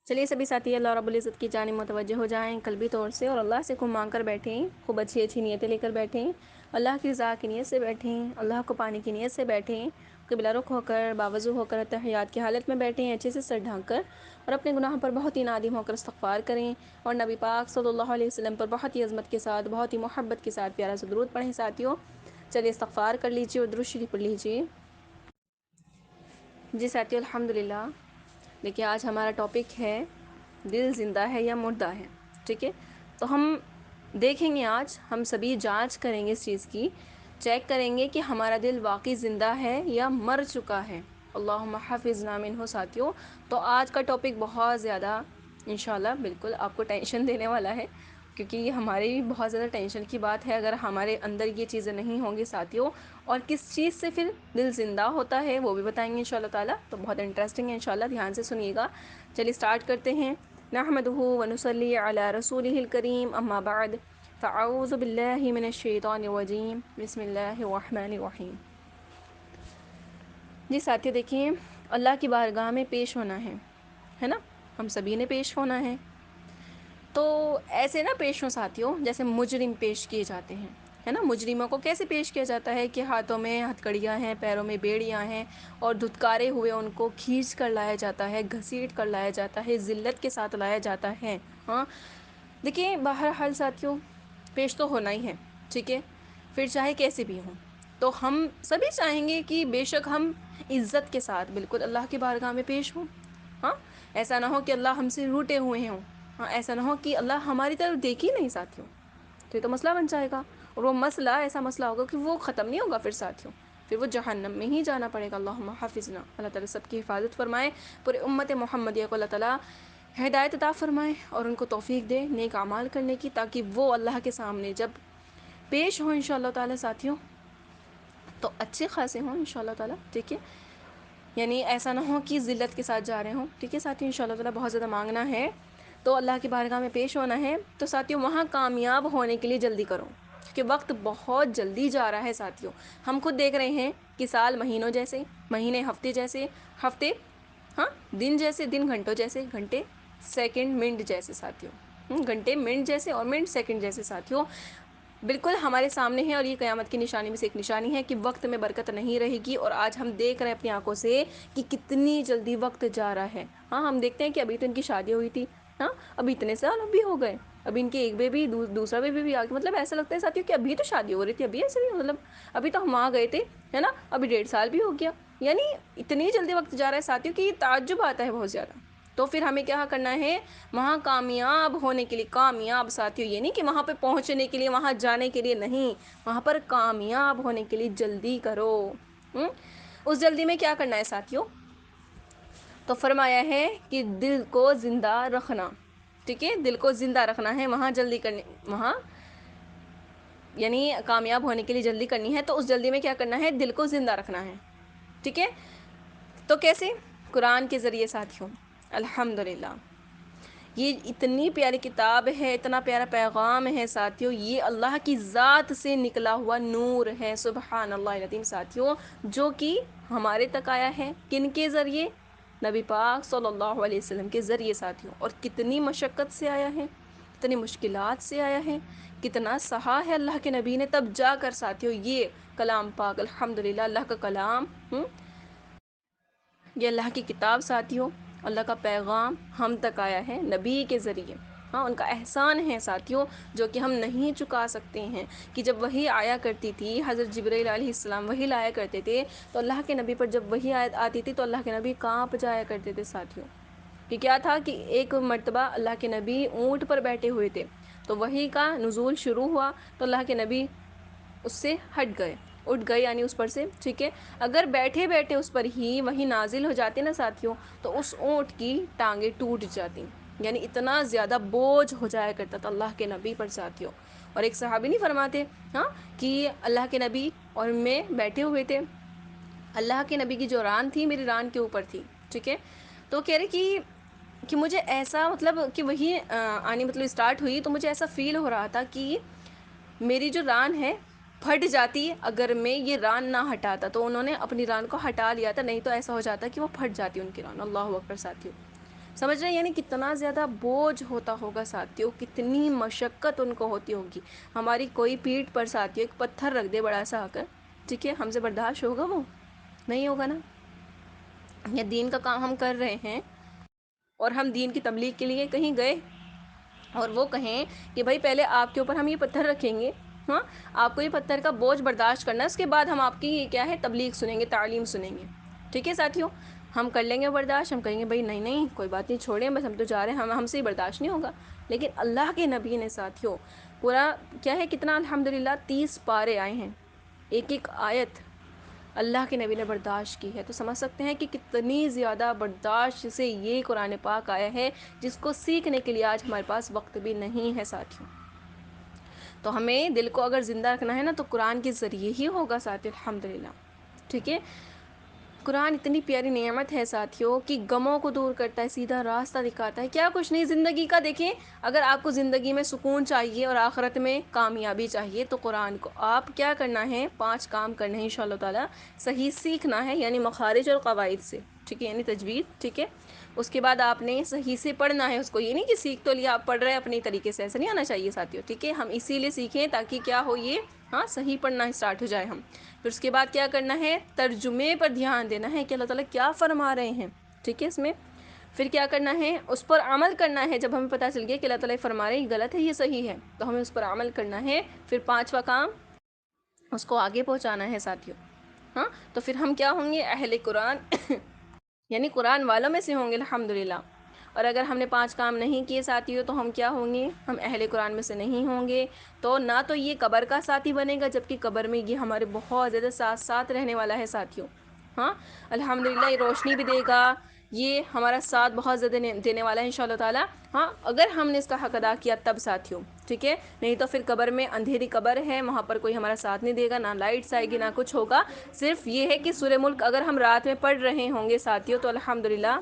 چلیے سبھی ساتھی اللہ رب العزت کی جانب متوجہ ہو جائیں قلبی طور سے، اور اللہ سے خوب مانگ کر بیٹھیں، خوب اچھی اچھی نیتیں لے کر بیٹھیں، اللہ کی رضا کی نیت سے بیٹھیں، اللہ کو پانے کی نیت سے بیٹھیں، قبلہ رخ ہو کر باوضو ہو کر تحیات کی حالت میں بیٹھیں، اچھے سے سر ڈھانک کر، اور اپنے گناہوں پر بہت ہی نادم ہو کر استغفار کریں، اور نبی پاک صلی اللہ علیہ وسلم پر بہت ہی عظمت کے ساتھ، بہت ہی محبت کے ساتھ پیارا سا درود پڑھیں ساتھیوں۔ چلیے استغفار کر لیجیے اور درود شریف پڑھ لیجیے۔ جی ساتھیوں الحمدللہ، دیکھیے آج ہمارا ٹاپک ہے دل زندہ ہے یا مردہ ہے، ٹھیک ہے؟ تو ہم دیکھیں گے، آج ہم سبھی جانچ کریں گے اس چیز کی، چیک کریں گے کہ ہمارا دل واقعی زندہ ہے یا مر چکا ہے۔ اللہم حفظنا منہ ساتھیوں۔ تو آج کا ٹاپک بہت زیادہ انشاءاللہ بالکل آپ کو ٹینشن دینے والا ہے، کیونکہ یہ ہمارے بھی بہت زیادہ ٹینشن کی بات ہے اگر ہمارے اندر یہ چیزیں نہیں ہوں گی ساتھیوں۔ اور کس چیز سے پھر دل زندہ ہوتا ہے وہ بھی بتائیں گے انشاءاللہ تعالیٰ، تو بہت انٹرسٹنگ ہے انشاءاللہ، دھیان سے سنیے گا۔ چلیے سٹارٹ کرتے ہیں۔ نحمدہ ونصلی علی رسولہ الکریم، اما بعد فاعوذ باللہ من الشیطان الرجیم، بسم اللہ الرحمن الرحیم۔ جی ساتھیوں دیکھیں، اللہ کی بارگاہ میں پیش ہونا ہے نا، ہم سبھی نے پیش ہونا ہے۔ تو ایسے نہ پیش ہوں ساتھیوں جیسے مجرم پیش کیے جاتے ہیں، ہے نا؟ مجرموں کو کیسے پیش کیا جاتا ہے کہ ہاتھوں میں ہتھکڑیاں ہیں، پیروں میں بیڑیاں ہیں، اور دھتکارے ہوئے ان کو کھینچ کر لایا جاتا ہے، گھسیٹ کر لایا جاتا ہے، ذلت کے ساتھ لایا جاتا ہے۔ ہاں دیکھیں، بہرحال ساتھیوں پیش تو ہونا ہی ہے، ٹھیک ہے؟ پھر چاہے کیسے بھی ہوں، تو ہم سبھی چاہیں گے کہ بے شک ہم عزت کے ساتھ بالکل اللہ کی بارگاہ میں پیش ہوں۔ ہاں ایسا نہ ہو کہ اللہ ہم سے روٹے ہوئے ہوں، ہاں ایسا نہ ہو کہ اللہ ہماری طرف دیکھ ہی نہیں ساتھیوں، تو یہ تو مسئلہ بن جائے گا، اور وہ مسئلہ ایسا مسئلہ ہوگا کہ وہ ختم نہیں ہوگا پھر ساتھیوں، پھر وہ جہنم میں ہی جانا پڑے گا۔ اللہم حافظنا، اللہ تعالیٰ سب کی حفاظت فرمائے، پورے امت محمدیہ کو اللہ تعالیٰ ہدایت عطا فرمائے اور ان کو توفیق دے نیک اعمال کرنے کی، تاکہ وہ اللہ کے سامنے جب پیش ہوں انشاءاللہ تعالیٰ ساتھیوں تو اچھے خاصے ہوں انشاءاللہ تعالیٰ، ٹھیک ہے؟ یعنی ایسا نہ ہو کہ ذلت کے ساتھ جا رہے ہوں، ٹھیک ہے ساتھیوں؟ انشاءاللہ تعالیٰ بہت زیادہ مانگنا ہے، تو اللہ کی بارگاہ میں پیش ہونا ہے، تو ساتھیوں وہاں کامیاب ہونے کے لیے جلدی کرو، کیونکہ وقت بہت جلدی جا رہا ہے ساتھیوں۔ ہم خود دیکھ رہے ہیں کہ سال مہینوں جیسے، مہینے ہفتے جیسے، ہفتے ہاں دن جیسے، دن گھنٹوں جیسے، گھنٹے سیکنڈ منٹ جیسے ساتھیوں، گھنٹے منٹ جیسے اور منٹ سیکنڈ جیسے ساتھیوں بالکل ہمارے سامنے ہے، اور یہ قیامت کی نشانی میں سے ایک نشانی ہے کہ وقت میں برکت نہیں رہے گی، اور آج ہم دیکھ رہے ہیں اپنی آنکھوں سے کہ کتنی جلدی وقت جا رہا ہے۔ ہاں ہم دیکھتے ہیں کہ ابھی تو ان کی شادی ہوئی تھی، ہاں اب اتنے سال اب بھی ہو گئے، اب ان کے ایک بیبی دوسرا بیبی بھی آ گیا، مطلب ایسا لگتا ہے ساتھیوں کہ ابھی تو شادی ہو رہی تھی، ابھی ایسے بھی مطلب ابھی تو ہم آ گئے تھے، ہے نا؟ ابھی 1.5 سال بھی ہو گیا، یعنی اتنی جلدی وقت جا رہا ہے ساتھیوں کہ یہ تعجب آتا ہے بہت زیادہ۔ تو پھر ہمیں کیا کرنا ہے وہاں کامیاب ہونے کے لیے؟ کامیاب ساتھیوں یہ نہیں کہ وہاں پہ پہنچنے کے لیے، وہاں جانے کے لیے نہیں، وہاں پر کامیاب ہونے کے لیے جلدی کرو۔ اس جلدی میں کیا کرنا ہے ساتھیوں؟ تو فرمایا ہے کہ دل کو زندہ رکھنا، ٹھیک ہے؟ دل کو زندہ رکھنا ہے، وہاں جلدی کرنی، وہاں یعنی کامیاب ہونے کے لیے جلدی کرنی ہے، تو اس جلدی میں کیا کرنا ہے؟ دل کو زندہ رکھنا ہے، ٹھیک ہے؟ تو کیسے؟ قرآن کے ذریعے ساتھیوں، الحمدللہ یہ اتنی پیاری کتاب ہے، اتنا پیارا پیغام ہے ساتھیوں، یہ اللہ کی ذات سے نکلا ہوا نور ہے، سبحان اللہ العظیم ساتھیوں، جو کہ ہمارے تک آیا ہے کن کے ذریعے؟ نبی پاک صلی اللہ علیہ وسلم کے ذریعے ساتھیوں، اور کتنی مشقت سے آیا ہے، کتنی مشکلات سے آیا ہے، کتنا سہا ہے اللہ کے نبی نے، تب جا کر ساتھیوں یہ کلام پاک الحمدللہ اللہ کا کلام، یہ اللہ کی کتاب ساتھیوں، اللہ کا پیغام ہم تک آیا ہے نبی کے ذریعے۔ ہاں ان کا احسان ہے ساتھیوں جو کہ ہم نہیں چکا سکتے ہیں، کہ جب وحی آیا کرتی تھی، حضرت جبرائیل علیہ السلام وحی لایا کرتے تھے، تو اللہ کے نبی پر جب وحی آتی تھی تو اللہ کے نبی کانپ جایا کرتے تھے ساتھیوں۔ کہ کیا تھا کہ ایک مرتبہ اللہ کے نبی اونٹ پر بیٹھے ہوئے تھے، تو وحی کا نزول شروع ہوا تو اللہ کے نبی اس سے ہٹ گئے، اٹھ گئے یعنی اس پر سے، ٹھیک ہے؟ اگر بیٹھے بیٹھے اس پر ہی وہی نازل ہو جاتے نا ساتھیوں، تو اس اونٹ کی ٹانگیں ٹوٹ جاتی، یعنی اتنا زیادہ بوجھ ہو جایا کرتا تھا اللہ کے نبی پر ساتھیوں۔ اور ایک صحابی نہیں فرماتے ہاں کہ اللہ کے نبی اور میں بیٹھے ہوئے تھے، اللہ کے نبی کی جو ران تھی میری ران کے اوپر تھی، ٹھیک ہے؟ تو کہہ رہے کہ مجھے ایسا مطلب کہ وہی آنی مطلب اسٹارٹ ہوئی تو مجھے ایسا فیل ہو رہا تھا کہ میری جو ران ہے پھٹ جاتی اگر میں یہ ران نہ ہٹاتا، تو انہوں نے اپنی ران کو ہٹا لیا تھا، نہیں تو ایسا ہو جاتا کہ وہ پھٹ جاتی ان کی ران، اللہ اکبر ساتھیوں۔ سمجھ رہے ہیں؟ یعنی کتنا زیادہ بوجھ ہوتا ہوگا ساتھیوں، کتنی مشقت ان کو ہوتی ہوگی. ہماری کوئی پیٹھ پر ساتھیوں ایک پتھر رکھ دے بڑا سا آ کر، ٹھیک ہے، ہم سے برداشت ہوگا؟ وہ نہیں ہوگا نا. یا دین کا کام ہم کر رہے ہیں اور ہم دین کی تبلیغ کے لیے کہیں گئے اور وہ کہیں کہ بھائی پہلے آپ کے اوپر ہم یہ پتھر رکھیں گے، ہاں آپ کو یہ پتھر کا بوجھ برداشت کرنا ہے، اس کے بعد ہم آپ کی کیا ہے تبلیغ سنیں گے، تعلیم سنیں گے. ٹھیک ہے ساتھیوں، ہم کر لیں گے برداشت، ہم کہیں گے بھائی نہیں نہیں کوئی بات نہیں، چھوڑیں بس ہم تو جا رہے ہیں، ہم سے ہی برداشت نہیں ہوگا. لیکن اللہ کے نبی نے ساتھیوں پورا کیا ہے کتنا الحمدللہ 30 پارے آئے ہیں، ایک ایک آیت اللہ کے نبی نے برداشت کی ہے. تو سمجھ سکتے ہیں کہ کتنی زیادہ برداشت سے یہ قرآن پاک آیا ہے، جس کو سیکھنے کے لیے آج ہمارے پاس وقت بھی نہیں ہے ساتھیوں. تو ہمیں دل کو اگر زندہ رکھنا ہے نا تو قرآن کے ذریعے ہی ہوگا ساتھیوں الحمدللہ. ٹھیک ہے، قرآن اتنی پیاری نعمت ہے ساتھیوں کہ غموں کو دور کرتا ہے، سیدھا راستہ دکھاتا ہے. کیا کچھ نہیں زندگی کا. دیکھیں اگر آپ کو زندگی میں سکون چاہیے اور آخرت میں کامیابی چاہیے تو قرآن کو آپ کیا کرنا ہے، 5 کام کرنے ہیں انشاءاللہ تعالی. صحیح سیکھنا ہے یعنی مخارج اور قواعد سے، ٹھیک ہے، یعنی تجوید. ٹھیک ہے، اس کے بعد آپ نے صحیح سے پڑھنا ہے اس کو. یہ نہیں کہ سیکھ تو لیا آپ پڑھ رہے ہیں اپنی طریقے سے، ایسا نہیں آنا چاہیے ساتھیوں. ٹھیک ہے، ہم اسی لیے سیکھیں تاکہ کیا ہو یہ ہاں صحیح پڑھنا اسٹارٹ ہو جائے ہم. پھر اس کے بعد کیا کرنا ہے، ترجمے پر دھیان دینا ہے کہ اللہ تعالیٰ کیا فرما رہے ہیں. ٹھیک ہے، اس میں پھر کیا کرنا ہے، اس پر عمل کرنا ہے. جب ہمیں پتہ چل گیا کہ اللہ تعالیٰ فرما رہے ہیں یہ غلط ہے یہ صحیح ہے تو ہمیں اس پر عمل کرنا ہے. پھر 5واں کام اس کو آگے پہنچانا ہے ساتھیوں. ہاں تو پھر ہم کیا ہوں گے، اہل قرآن یعنی قرآن والوں میں سے ہوں گے الحمدللہ. اور اگر ہم نے 5 کام نہیں کیے ساتھیوں تو ہم کیا ہوں گے، ہم اہل قرآن میں سے نہیں ہوں گے. تو نہ تو یہ قبر کا ساتھی بنے گا، جبکہ قبر میں یہ ہمارے بہت زیادہ ساتھ رہنے والا ہے ساتھیوں. ہاں الحمدللہ یہ روشنی بھی دے گا، یہ ہمارا ساتھ بہت زیادہ دینے والا ہے انشاءاللہ تعالی. ہاں اگر ہم نے اس کا حق ادا کیا تب ساتھیوں. ٹھیک ہے، نہیں تو پھر قبر میں اندھیری قبر ہے، وہاں پر کوئی ہمارا ساتھ نہیں دے گا، نہ لائٹس آئے گی نہ کچھ ہوگا. صرف یہ ہے کہ سورہ ملک اگر ہم رات میں پڑھ رہے ہوں گے ساتھیوں تو الحمدللہ.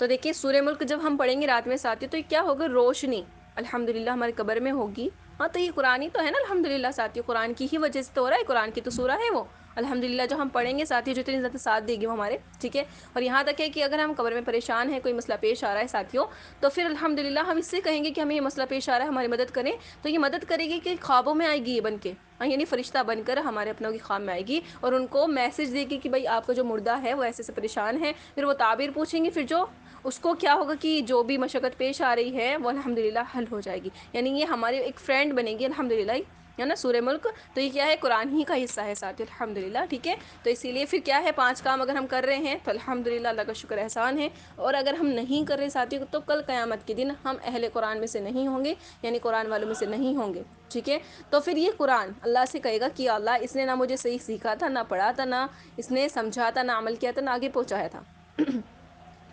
تو دیکھیے سورہ ملک جب ہم پڑھیں گے رات میں ساتھیوں تو یہ کیا ہوگا، روشنی الحمدللہ ہمارے قبر میں ہوگی. ہاں تو یہ قرآن ہی تو ہے نا الحمدللہ ساتھیوں، قرآن کی ہی وجہ سے تو ہو رہا ہے، قرآن کی تو سورہ ہے وہ الحمدللہ جو ہم پڑھیں گے ساتھیوں، جو اتنی زیادہ ساتھ دے گی وہ ہمارے. ٹھیک ہے، اور یہاں تک ہے کہ اگر ہم قبر میں پریشان ہیں، کوئی مسئلہ پیش آ رہا ہے ساتھیوں، تو پھر الحمدللہ ہم اس سے کہیں گے کہ ہمیں یہ مسئلہ پیش آ رہا ہے ہماری مدد کریں. تو یہ مدد کرے گی کہ خوابوں میں آئے گی یہ بن کے، یعنی فرشتہ بن کر ہمارے اپنوں کی خواب میں آئے گی اور ان کو میسج دے گی کہ بھائی آپ کا جو مردہ ہے وہ ایسے سے پریشان ہے. پھر وہ تعبیر پوچھیں گے، پھر جو اس کو کیا ہوگا کہ جو بھی مشقت پیش آ رہی ہے وہ الحمدللہ حل ہو جائے گی. یعنی یہ ہمارے ایک فرینڈ بنے گی الحمدللہ، ہے نا سورہ ملک. تو یہ کیا ہے، قرآن ہی کا حصہ ہے ساتھ الحمدللہ. ٹھیک ہے، تو اسی لیے پھر کیا ہے 5 کام اگر ہم کر رہے ہیں تو الحمدللہ اللہ کا شکر احسان ہے. اور اگر ہم نہیں کر رہے ساتھیوں تو کل قیامت کے دن ہم اہل قرآن میں سے نہیں ہوں گے، یعنی قرآن والوں میں سے نہیں ہوں گے. ٹھیک ہے، تو پھر یہ قرآن اللہ سے کہے گا کہ اللہ اس نے نہ مجھے صحیح سیکھا تھا، نہ پڑھا تھا، نہ اس نے سمجھا تھا، نہ عمل کیا تھا، نہ آگے پہنچایا تھا.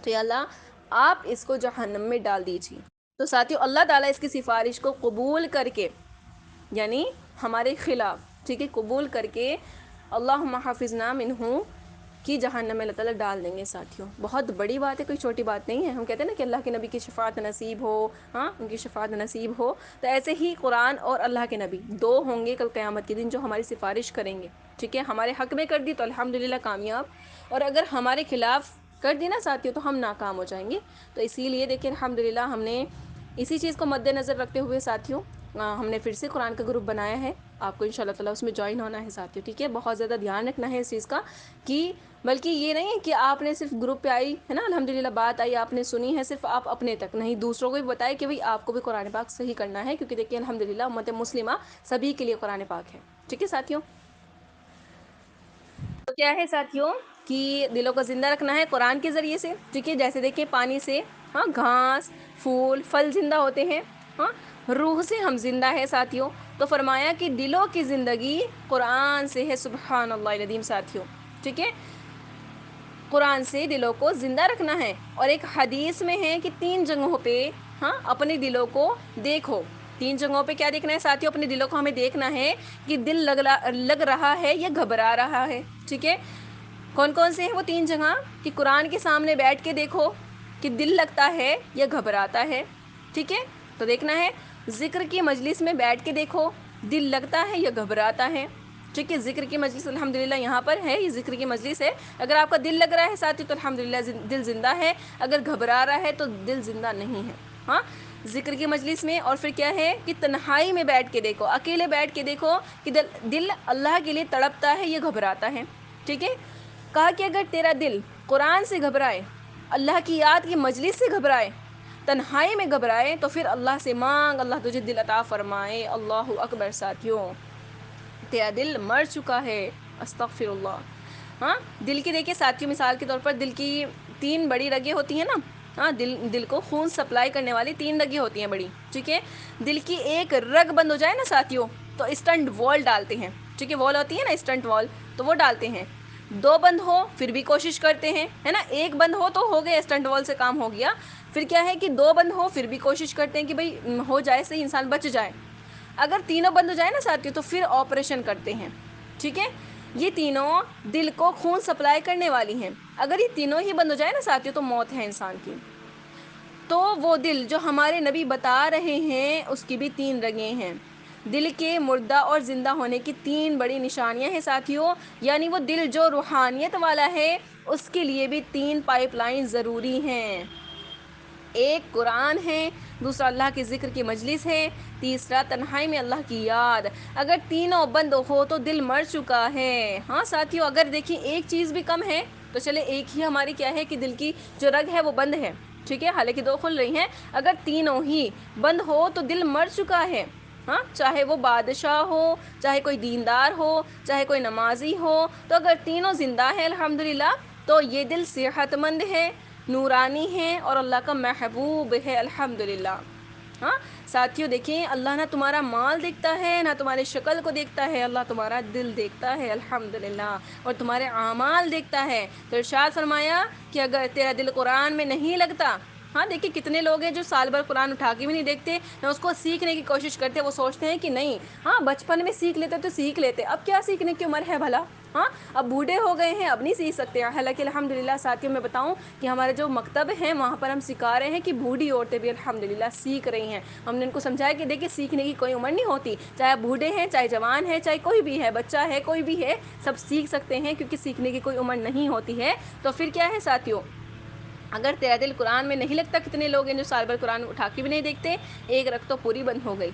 تو یا اللہ آپ اس کو جہنم میں ڈال دیجیے. تو ساتھیوں اللہ تعالیٰ اس کی سفارش کو قبول کر کے یعنی ہمارے خلاف، ٹھیک ہے، قبول کر کے اللہم حافظنا منہ کی جہنم میں اللہ تعالیٰ ڈال دیں گے ساتھیوں. بہت بڑی بات ہے، کوئی چھوٹی بات نہیں ہے. ہم کہتے ہیں نا کہ اللہ کے نبی کی شفاعت نصیب ہو، ہاں ان کی شفاعت نصیب ہو. تو ایسے ہی قرآن اور اللہ کے نبی 2 ہوں گے کل قیامت کے دن جو ہماری سفارش کریں گے. ٹھیک ہے، ہمارے حق میں کر دی تو الحمدللہ کامیاب، اور اگر ہمارے خلاف کر دی نا ساتھیوں تو ہم ناکام ہو جائیں گے. تو اسی لیے دیکھیں الحمدللہ ہم نے اسی چیز کو مد نظر رکھتے ہوئے ساتھیوں ہم نے پھر سے قرآن کا گروپ بنایا ہے. آپ کو انشاءاللہ تعالیٰ اس میں جوائن ہونا ہے ساتھیوں. ٹھیک ہے، بہت زیادہ دھیان رکھنا ہے اس چیز کا، کہ بلکہ یہ نہیں ہے کہ آپ نے صرف گروپ پہ آئی ہے نا الحمدللہ بات آئی آپ نے سنی ہے صرف آپ اپنے تک نہیں، دوسروں کو بھی بتائے کہ بھئی آپ کو بھی قرآن پاک صحیح کرنا ہے. کیونکہ دیکھیں الحمدللہ امت مسلمہ سبھی کے لیے قرآن پاک ہے. ٹھیک ہے ساتھیوں، تو کیا ہے ساتھیوں کہ دلوں کو زندہ رکھنا ہے قرآن کے ذریعے سے. ٹھیک ہے، جیسے دیکھیں پانی سے ہاں گھاس پھول پھل زندہ ہوتے ہیں، ہاں روح سے ہم زندہ ہے ساتھیوں. تو فرمایا کہ دلوں کی زندگی قرآن سے ہے، سبحان اللہ العظیم ساتھیوں. ٹھیک ہے، قرآن سے دلوں کو زندہ رکھنا ہے. اور ایک حدیث میں ہے کہ 3 جگہوں پہ ہاں اپنے دلوں کو دیکھو. 3 جگہوں پہ کیا دیکھنا ہے ساتھیوں، اپنے دلوں کو ہمیں دیکھنا ہے کہ دل لگ رہا ہے یا گھبرا رہا ہے. ٹھیک ہے، کون کون سے ہیں وہ 3 جگہ، کہ قرآن کے سامنے بیٹھ کے دیکھو کہ دل لگتا ہے یا گھبراتا ہے. ٹھیک ہے، تو دیکھنا ہے. ذکر کی مجلس میں بیٹھ کے دیکھو دل لگتا ہے یا گھبراتا ہے. ٹھیک ہے، ذکر کی مجلس الحمدللہ یہاں پر ہے، یہ ذکر کی مجلس ہے. اگر آپ کا دل لگ رہا ہے ساتھی تو الحمدللہ دل زندہ ہے، اگر گھبرا رہا ہے تو دل زندہ نہیں ہے. ہاں، ذکر کی مجلس میں. اور پھر کیا ہے کہ تنہائی میں بیٹھ کے دیکھو، اکیلے بیٹھ کے دیکھو کہ دل اللہ کے لیے تڑپتا ہے، یہ گھبراتا ہے. ٹھیک ہے، کہا کہ اگر تیرا دل قرآن سے گھبرائے، اللہ کی یاد کی مجلس سے گھبرائے، تنہائی میں گھبرائے، تو پھر اللہ سے مانگ، اللہ تجھے دل عطا فرمائے. اللہ اکبر ساتھیوں، تیرا دل مر چکا ہے. استغفر اللہ. ہاں، دل کی دیکھیے ساتھیوں، مثال کے طور پر دل کی 3 بڑی رگیں ہوتی ہیں نا. ہاں، دل کو خون سپلائی کرنے والی 3 رگیں ہوتی ہیں بڑی. ٹھیک ہے، دل کی ایک رگ بند ہو جائے نا ساتھیوں تو اسٹنٹ وال ڈالتے ہیں. ٹھیک ہے، وال ہوتی ہے نا اسٹنٹ وال، تو وہ ڈالتے ہیں. 2 بند ہو پھر بھی کوشش کرتے ہیں، ہے نا. 1 بند ہو تو ہو گیا، اسٹنٹ وال سے کام ہو گیا. پھر کیا ہے کہ 2 بند ہو پھر بھی کوشش کرتے ہیں کہ بھئی ہو جائے، صحیح انسان بچ جائے. اگر تینوں بند ہو جائے نا ساتھیوں تو پھر آپریشن کرتے ہیں. ٹھیک ہے، یہ تینوں دل کو خون سپلائی کرنے والی ہیں. اگر یہ تینوں ہی بند ہو جائے نا ساتھیوں تو موت ہے انسان کی. تو وہ دل جو ہمارے نبی بتا رہے ہیں اس کی بھی 3 رگیں ہیں. دل کے مردہ اور زندہ ہونے کی 3 بڑی نشانیاں ہیں ساتھیوں. یعنی وہ دل جو روحانیت والا ہے اس کے لیے بھی 3 پائپ لائن ضروری ہیں. ایک قرآن ہے، دوسرا اللہ کے ذکر کی مجلس ہے، تیسرا تنہائی میں اللہ کی یاد. اگر تینوں بند ہو تو دل مر چکا ہے. ہاں ساتھیوں، اگر دیکھیں ایک چیز بھی کم ہے تو چلے ایک ہی ہماری کیا ہے کہ دل کی جو رگ ہے وہ بند ہے. ٹھیک ہے، حالانکہ 2 کھل رہی ہیں. اگر تینوں ہی بند ہو تو دل مر چکا ہے. ہاں، چاہے وہ بادشاہ ہو، چاہے کوئی دیندار ہو، چاہے کوئی نمازی ہو، تو اگر تینوں زندہ ہیں الحمدللہ تو یہ دل صحت مند ہے، نورانی ہے اور اللہ کا محبوب ہے الحمدللہ. ہاں ساتھیوں، دیکھیں اللہ نہ تمہارا مال دیکھتا ہے نہ تمہاری شکل کو دیکھتا ہے، اللہ تمہارا دل دیکھتا ہے الحمدللہ، اور تمہارے اعمال دیکھتا ہے. تو ارشاد فرمایا کہ اگر تیرا دل قرآن میں نہیں لگتا. ہاں دیکھیں کتنے لوگ ہیں جو سال بھر قرآن اٹھا کے بھی نہیں دیکھتے، نہ اس کو سیکھنے کی کوشش کرتے. وہ سوچتے ہیں کہ نہیں، ہاں بچپن میں سیکھ لیتے تو سیکھ لیتے، اب کیا سیکھنے کی عمر ہے بھلا. ہاں، اب بوڑھے ہو گئے ہیں، اب نہیں سیکھ سکتے. حالانکہ الحمدللہ ساتھیوں میں بتاؤں کہ ہمارے جو مکتب ہیں وہاں پر ہم سکھا رہے ہیں کہ بوڑھی عورتیں بھی الحمدللہ سیکھ رہی ہیں. ہم نے ان کو سمجھایا کہ دیکھیں سیکھنے کی کوئی عمر نہیں ہوتی، چاہے بوڑھے ہیں، چاہے جوان ہیں، چاہے کوئی بھی ہے، بچہ ہے، کوئی بھی ہے، سب سیکھ سکتے ہیں کیونکہ سیکھنے کی کوئی عمر نہیں ہوتی ہے. تو پھر کیا ہے ساتھیوں، اگر تیرا دل قرآن میں نہیں لگتا، کتنے لوگ ہیں جو سال بھر قرآن اٹھا کے بھی نہیں دیکھتے، ایک رگ تو پوری بند ہو گئی.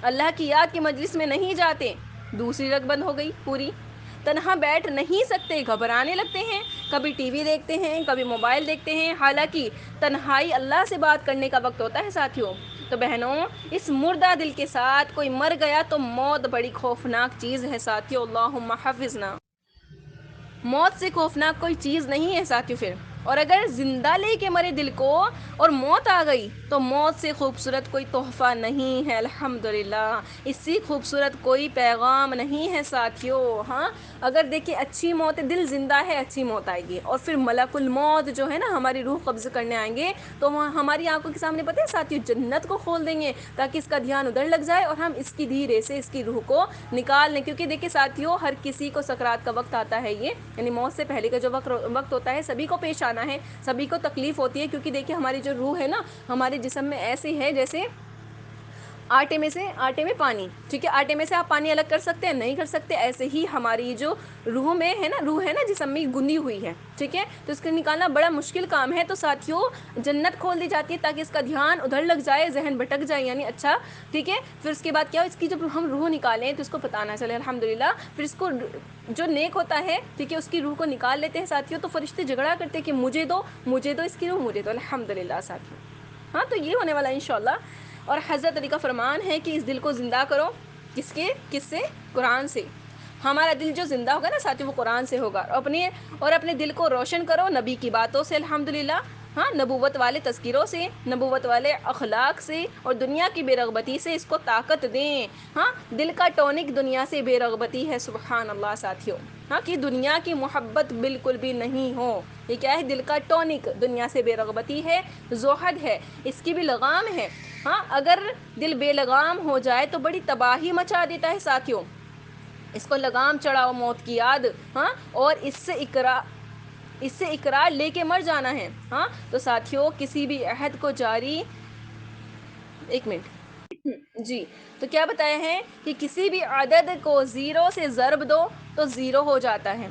اللہ کی یاد کی مجلس میں نہیں جاتے، دوسری رگ بند ہو گئی پوری. تنہا بیٹھ نہیں سکتے، گھبرانے لگتے ہیں، کبھی ٹی وی دیکھتے ہیں، کبھی موبائل دیکھتے ہیں. حالانکہ تنہائی اللہ سے بات کرنے کا وقت ہوتا ہے ساتھیوں. تو بہنوں، اس مردہ دل کے ساتھ کوئی مر گیا تو موت بڑی خوفناک چیز ہے ساتھیوں. اللہم حفظنا. موت سے خوفناک کوئی چیز نہیں ہے ساتھیوں. پھر اور اگر زندہ لے کے مرے دل کو اور موت آ گئی تو موت سے خوبصورت کوئی تحفہ نہیں ہے الحمدللہ. اس سے خوبصورت کوئی پیغام نہیں ہے ساتھیوں. ہاں، اگر دیکھیں اچھی موت، دل زندہ ہے، اچھی موت آئے گی، اور پھر ملک الموت جو ہے نا ہماری روح قبض کرنے آئیں گے تو وہ ہماری آنکھوں کے سامنے پتہ ہے ساتھیوں جنت کو کھول دیں گے تاکہ اس کا دھیان ادھر لگ جائے اور ہم اس کی دھیرے سے اس کی روح کو نکال لیں. کیونکہ دیکھیں ساتھیوں، ہر کسی کو سکرات کا وقت آتا ہے، یہ یعنی موت سے پہلے کا جو وقت ہوتا ہے سبھی کو پیش آنا ہے، سبھی کو تکلیف ہوتی ہے. کیونکہ دیکھیں ہماری جو روح ہے نا ہمارے جسم میں ایسی ہے جیسے آٹے میں پانی. ٹھیک ہے، آٹے میں سے آپ پانی الگ کر سکتے ہیں؟ نہیں کر سکتے. ایسے ہی ہماری جو روح ہے نا جسم میں گندی ہوئی ہے. ٹھیک ہے، تو اس کو نکالنا بڑا مشکل کام ہے. تو ساتھیوں جنت کھول دی جاتی ہے تاکہ اس کا دھیان ادھر لگ جائے، ذہن بھٹک جائے، یعنی اچھا. ٹھیک ہے، پھر اس کے بعد کیا، اس کی جب ہم روح نکالیں تو اس کو پتہ نہ چلے الحمدللہ. پھر اس کو جو نیک ہوتا ہے، ٹھیک ہے، اس کی روح کو نکال لیتے ہیں ساتھیوں. تو فرشتے جھگڑا کرتے ہیں کہ مجھے دو اس کی روح، مجھے دو الحمدللہ ساتھیوں. ہاں، تو یہ ہونے والا ہے انشاءاللہ. اور حضرت علی کا فرمان ہے کہ اس دل کو زندہ کرو. کس سے؟ قرآن سے. ہمارا دل جو زندہ ہوگا نا ساتھیوں وہ قرآن سے ہوگا. اپنے دل کو روشن کرو نبی کی باتوں سے الحمدللہ. ہاں، نبوت والے تذکیروں سے، نبوت والے اخلاق سے، اور دنیا کی بے رغبتی سے اس کو طاقت دیں. ہاں، دل کا ٹونک دنیا سے بے رغبتی ہے سبحان اللہ ساتھیوں. ہاں، کہ دنیا کی محبت بالکل بھی نہیں ہو. یہ کیا ہے؟ دل کا ٹونک دنیا سے بے رغبتی ہے، زہد ہے، اس کی بھی لگام ہے. ہاں، اگر دل بے لگام ہو جائے تو بڑی تباہی مچا دیتا ہے ساتھیوں. اس کو لگام چڑھاؤ موت کی یاد. ہاں، اور اس سے اقرار لے کے مر جانا ہے. ہاں، تو ساتھیوں کسی بھی عہد کو جاری جی، تو کیا بتایا ہے کہ کسی بھی عدد کو 0 سے ضرب دو تو 0 ہو جاتا ہے.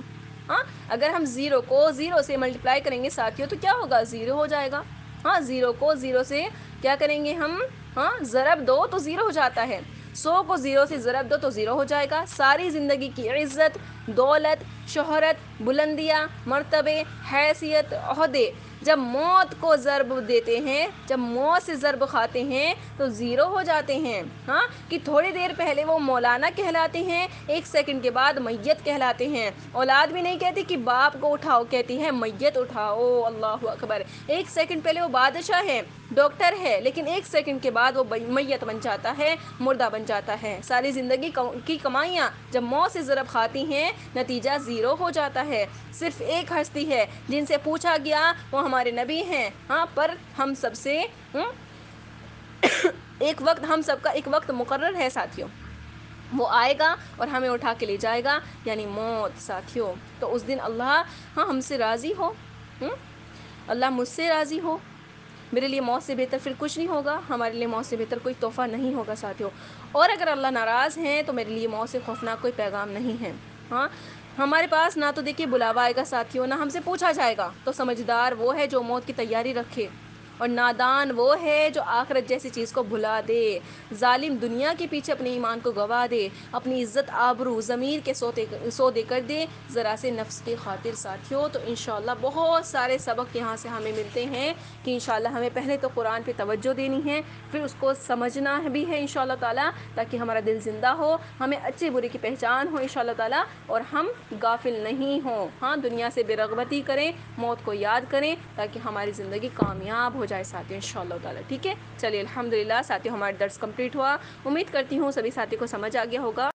ہاں، اگر ہم 0 کو 0 سے ملٹیپلائی کریں گے ساتھیوں تو کیا ہوگا؟ 0 ہو جائے گا. ہاں، 0 کو 0 سے کیا کریں گے ہم؟ ہاں، ضرب دو تو 0 ہو جاتا ہے. 100 کو 0 سے ضرب دو تو 0 ہو جائے گا. ساری زندگی کی عزت، دولت، شہرت، بلندیاں، مرتبے، حیثیت، عہدے جب موت کو ضرب دیتے ہیں، جب موت سے ضرب کھاتے ہیں تو 0 ہو جاتے ہیں. ہاں، کہ تھوڑی دیر پہلے وہ مولانا کہلاتے ہیں، 1 سیکنڈ کے بعد میت کہلاتے ہیں. اولاد بھی نہیں کہتی کہ باپ کو اٹھاؤ، کہتی ہے میت اٹھاؤ. اللہ اکبر. 1 سیکنڈ پہلے وہ بادشاہ ہے، ڈاکٹر ہے، لیکن 1 سیکنڈ کے بعد وہ میت بن جاتا ہے، مردہ بن جاتا ہے. ساری زندگی کی کمائیاں جب موت سے ضرب کھاتی ہیں نتیجہ 0 ہو جاتا ہے. صرف ایک ہستی ہے جن سے پوچھا گیا، وہ ہمارے نبی ہیں. ہاں، پر ہم سب سے ایک وقت، ہم سب کا ایک وقت مقرر ہے ساتھیوں. وہ آئے گا اور ہمیں اٹھا کے لے جائے گا، یعنی موت ساتھیوں. تو اس دن اللہ ہم سے راضی ہو، اللہ مجھ سے راضی ہو. میرے لیے موت سے بہتر پھر کچھ نہیں ہوگا، ہمارے لیے موت سے بہتر کوئی تحفہ نہیں ہوگا ساتھیوں. اور اگر اللہ ناراض ہیں تو میرے لیے موت سے خوفناک کوئی پیغام نہیں ہے. ہاں، ہمارے پاس نہ تو دیکھیے بلاوا آئے گا ساتھیوں، نہ ہم سے پوچھا جائے گا. تو سمجھدار وہ ہے جو موت کی تیاری رکھے، اور نادان وہ ہے جو آخرت جیسی چیز کو بھلا دے. ظالم دنیا کے پیچھے اپنے ایمان کو گوا دے، اپنی عزت، آبرو، ضمیر کے سودے کر دے ذرا سے نفس کی خاطر ساتھیوں. تو انشاءاللہ بہت سارے سبق یہاں سے ہمیں ملتے ہیں کہ انشاءاللہ ہمیں پہلے تو قرآن پہ توجہ دینی ہے، پھر اس کو سمجھنا بھی ہے انشاءاللہ تعالیٰ، تاکہ ہمارا دل زندہ ہو، ہمیں اچھے برے کی پہچان ہو انشاءاللہ تعالیٰ، اور ہم غافل نہیں ہوں. ہاں، دنیا سے بے رغبتی کریں، موت کو یاد کریں، تاکہ ہماری زندگی کامیاب ہو جائے ساتھیوں انشاءاللہ تعالیٰ. ٹھیک ہے، چلیے الحمدللہ ساتھیوں ہمارا درس کمپلیٹ ہوا. امید کرتی ہوں سبھی ساتھی کو سمجھ آ گیا ہوگا.